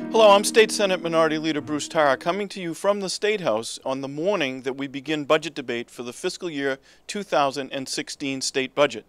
Hello, I'm State Senate Minority Leader Bruce Tara, coming to you from the State House on the morning that we begin budget debate for the fiscal year 2016 state budget.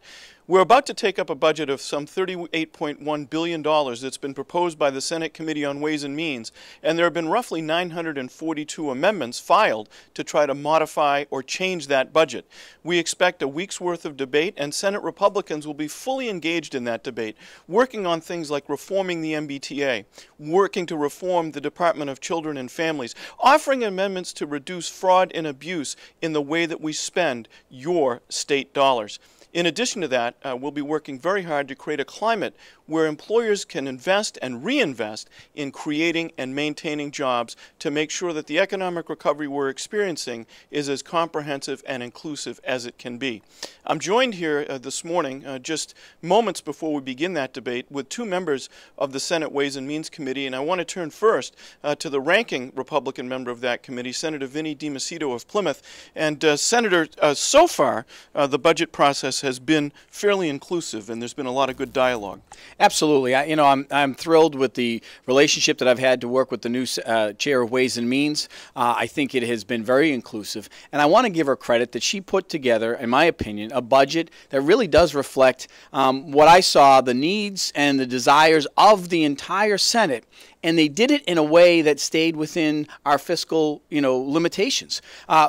We're about to take up a budget of some $38.1 billion that's been proposed by the Senate Committee on Ways and Means, and there have been roughly 942 amendments filed to try to modify or change that budget. We expect a week's worth of debate, and Senate Republicans will be fully engaged in that debate, working on things like reforming the MBTA, working to reform the Department of Children and Families, offering amendments to reduce fraud and abuse in the way that we spend your state dollars. In addition to that, we'll be working very hard to create a climate where employers can invest and reinvest in creating and maintaining jobs to make sure that the economic recovery we're experiencing is as comprehensive and inclusive as it can be. I'm joined here this morning, just moments before we begin that debate, with two members of the Senate Ways and Means Committee, and I want to turn first to the ranking Republican member of that committee, Senator Vinnie DiMacedo of Plymouth. And Senator, so far, the budget process has been fairly inclusive, and there's been a lot of good dialogue. Absolutely. I'm thrilled with the relationship that I've had to work with the new chair of Ways and Means. I think it has been very inclusive, and I want to give her credit that she put together, in my opinion, a budget that really does reflect what I saw, the needs and the desires of the entire Senate. And they did it in a way that stayed within our fiscal, limitations.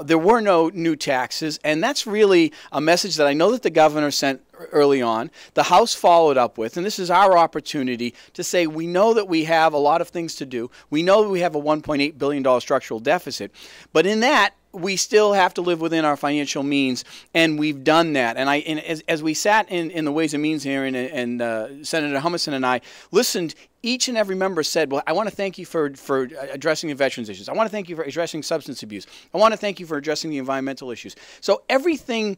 There were no new taxes, and that's really a message that I know that the governor sent early on. The House followed up with, and this is our opportunity to say we know that we have a lot of things to do. We know that we have a $1.8 billion structural deficit, but in that, we still have to live within our financial means, and we've done that. And as we sat in the Ways and Means hearing, and Senator Humison and I listened, each and every member said, well, I want to thank you for addressing the veterans issues. I want to thank you for addressing substance abuse. I want to thank you for addressing the environmental issues. So everything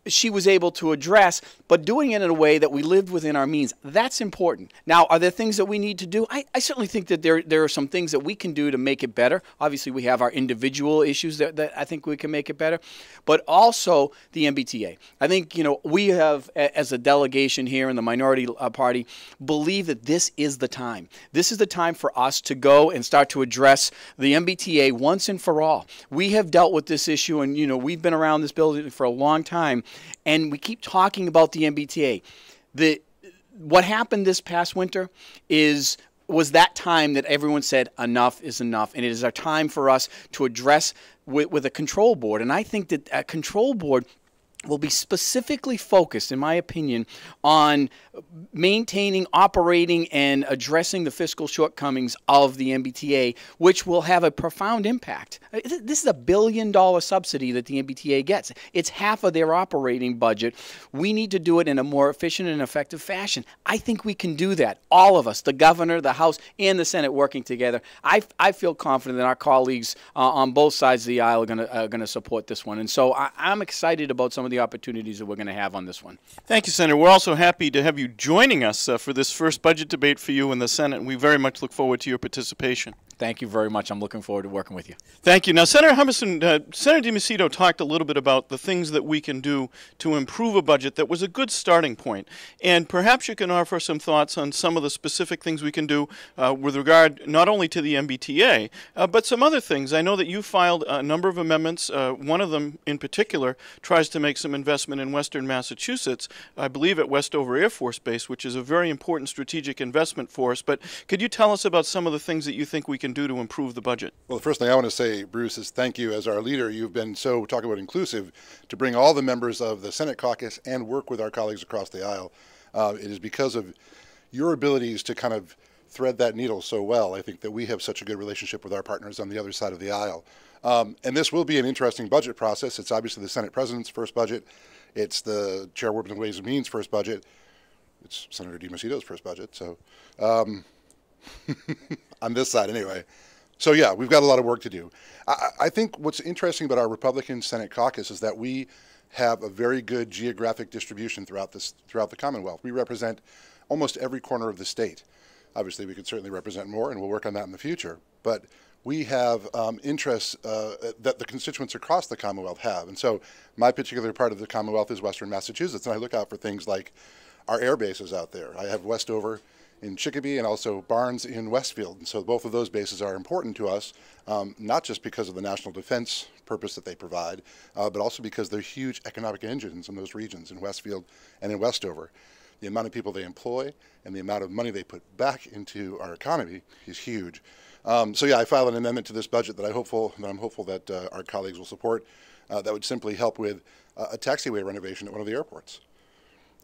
she was able to address, but doing it in a way that we lived within our means, that's important. Now, are there things that we need to do? I certainly think that there are some things that we can do to make it better. Obviously, we have our individual issues that I think we can make it better, but also the MBTA. I think, we have, as a delegation here in the minority party, believe that this is the time. This is the time for us to go and start to address the MBTA once and for all. We have dealt with this issue, and we've been around this building for a long time, and we keep talking about the MBTA. What happened this past winter was that time that everyone said enough is enough, and it is our time for us to address with a control board. And I think that a control board will be specifically focused, in my opinion, on maintaining, operating, and addressing the fiscal shortcomings of the MBTA, which will have a profound impact. This is a $1 billion subsidy that the MBTA gets. It's half of their operating budget. We need to do it in a more efficient and effective fashion. I think we can do that. All of us, the governor, the House, and the Senate working together. I feel confident that our colleagues on both sides of the aisle are going to support this one. And so I'm excited about some of the opportunities that we're going to have on this one. Thank you, Senator. We're also happy to have you joining us for this first budget debate for you in the Senate, and we very much look forward to your participation. Thank you very much. I'm looking forward to working with you. Thank you. Now, Senator Humison, Senator DiMacedo talked a little bit about the things that we can do to improve a budget that was a good starting point. And perhaps you can offer some thoughts on some of the specific things we can do with regard not only to the MBTA, but some other things. I know that you filed a number of amendments. One of them in particular tries to make some investment in Western Massachusetts, I believe at Westover Air Force Base, which is a very important strategic investment for us. But could you tell us about some of the things that you think we can do to improve the budget? Well, the first thing I want to say, Bruce, is thank you. As our leader, you've been so, talking about inclusive, to bring all the members of the Senate caucus and work with our colleagues across the aisle. It is because of your abilities to kind of thread that needle so well, I think, that we have such a good relationship with our partners on the other side of the aisle. And this will be an interesting budget process. It's obviously the Senate President's first budget. It's the Chairwoman of Ways and Means' first budget. It's Senator DiMacedo's first budget. So on this side anyway. So yeah, we've got a lot of work to do. I think what's interesting about our Republican Senate caucus is that we have a very good geographic distribution throughout the Commonwealth. We represent almost every corner of the state. Obviously, we could certainly represent more, and we'll work on that in the future. But we have interests that the constituents across the Commonwealth have. And so my particular part of the Commonwealth is Western Massachusetts, and I look out for things like our air bases out there. I have Westover in Chicopee and also Barnes in Westfield. And so both of those bases are important to us, not just because of the national defense purpose that they provide, but also because they're huge economic engines in those regions, in Westfield and in Westover. The amount of people they employ and the amount of money they put back into our economy is huge. So yeah, I filed an amendment to this budget that I'm hopeful that our colleagues will support. That would simply help with a taxiway renovation at one of the airports.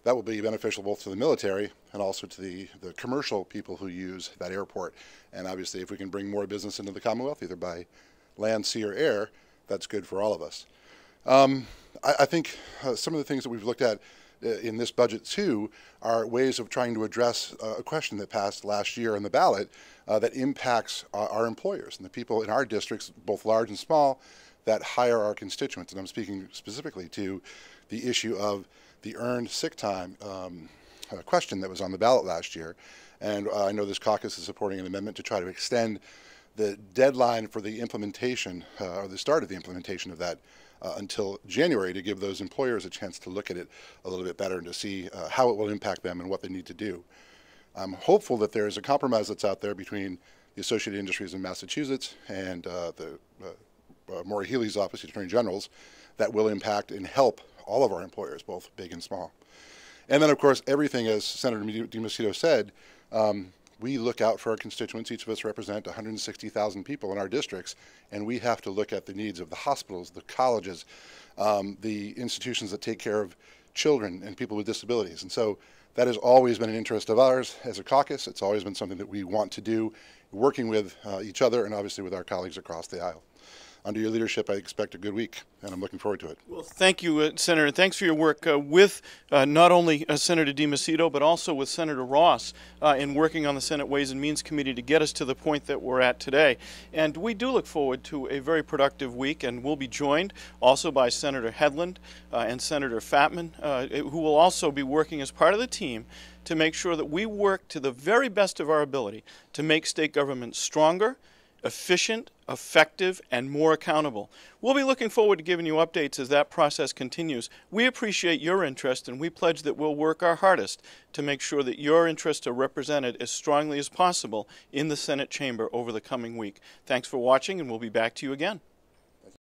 That will be beneficial both to the military and also to the commercial people who use that airport. And obviously, if we can bring more business into the Commonwealth, either by land, sea, or air, that's good for all of us. I think some of the things that we've looked at in this budget, too, are ways of trying to address a question that passed last year on the ballot that impacts our employers and the people in our districts, both large and small, that hire our constituents. And I'm speaking specifically to the issue of the earned sick time question that was on the ballot last year. And I know this caucus is supporting an amendment to try to extend the deadline for the implementation, or the start of the implementation of that, until January, to give those employers a chance to look at it a little bit better and to see how it will impact them and what they need to do. I'm hopeful that there is a compromise that's out there between the Associated Industries in Massachusetts and Maura Healey's office, the Attorney General's, that will impact and help all of our employers, both big and small. And then, of course, everything, as Senator DiMacedo said, we look out for our constituents. Each of us represent 160,000 people in our districts, and we have to look at the needs of the hospitals, the colleges, the institutions that take care of children and people with disabilities. And so that has always been an interest of ours as a caucus. It's always been something that we want to do, working with each other and obviously with our colleagues across the aisle. Under your leadership, I expect a good week, and I'm looking forward to it. Well, thank you, Senator. Thanks for your work with not only Senator DiMacedo, but also with Senator Ross in working on the Senate Ways and Means Committee to get us to the point that we're at today. And we do look forward to a very productive week, and we'll be joined also by Senator Hedlund and Senator Fatman, who will also be working as part of the team to make sure that we work to the very best of our ability to make state government stronger, efficient, effective, and more accountable. We'll be looking forward to giving you updates as that process continues. We appreciate your interest, and we pledge that we'll work our hardest to make sure that your interests are represented as strongly as possible in the Senate chamber over the coming week. Thanks for watching, and we'll be back to you again.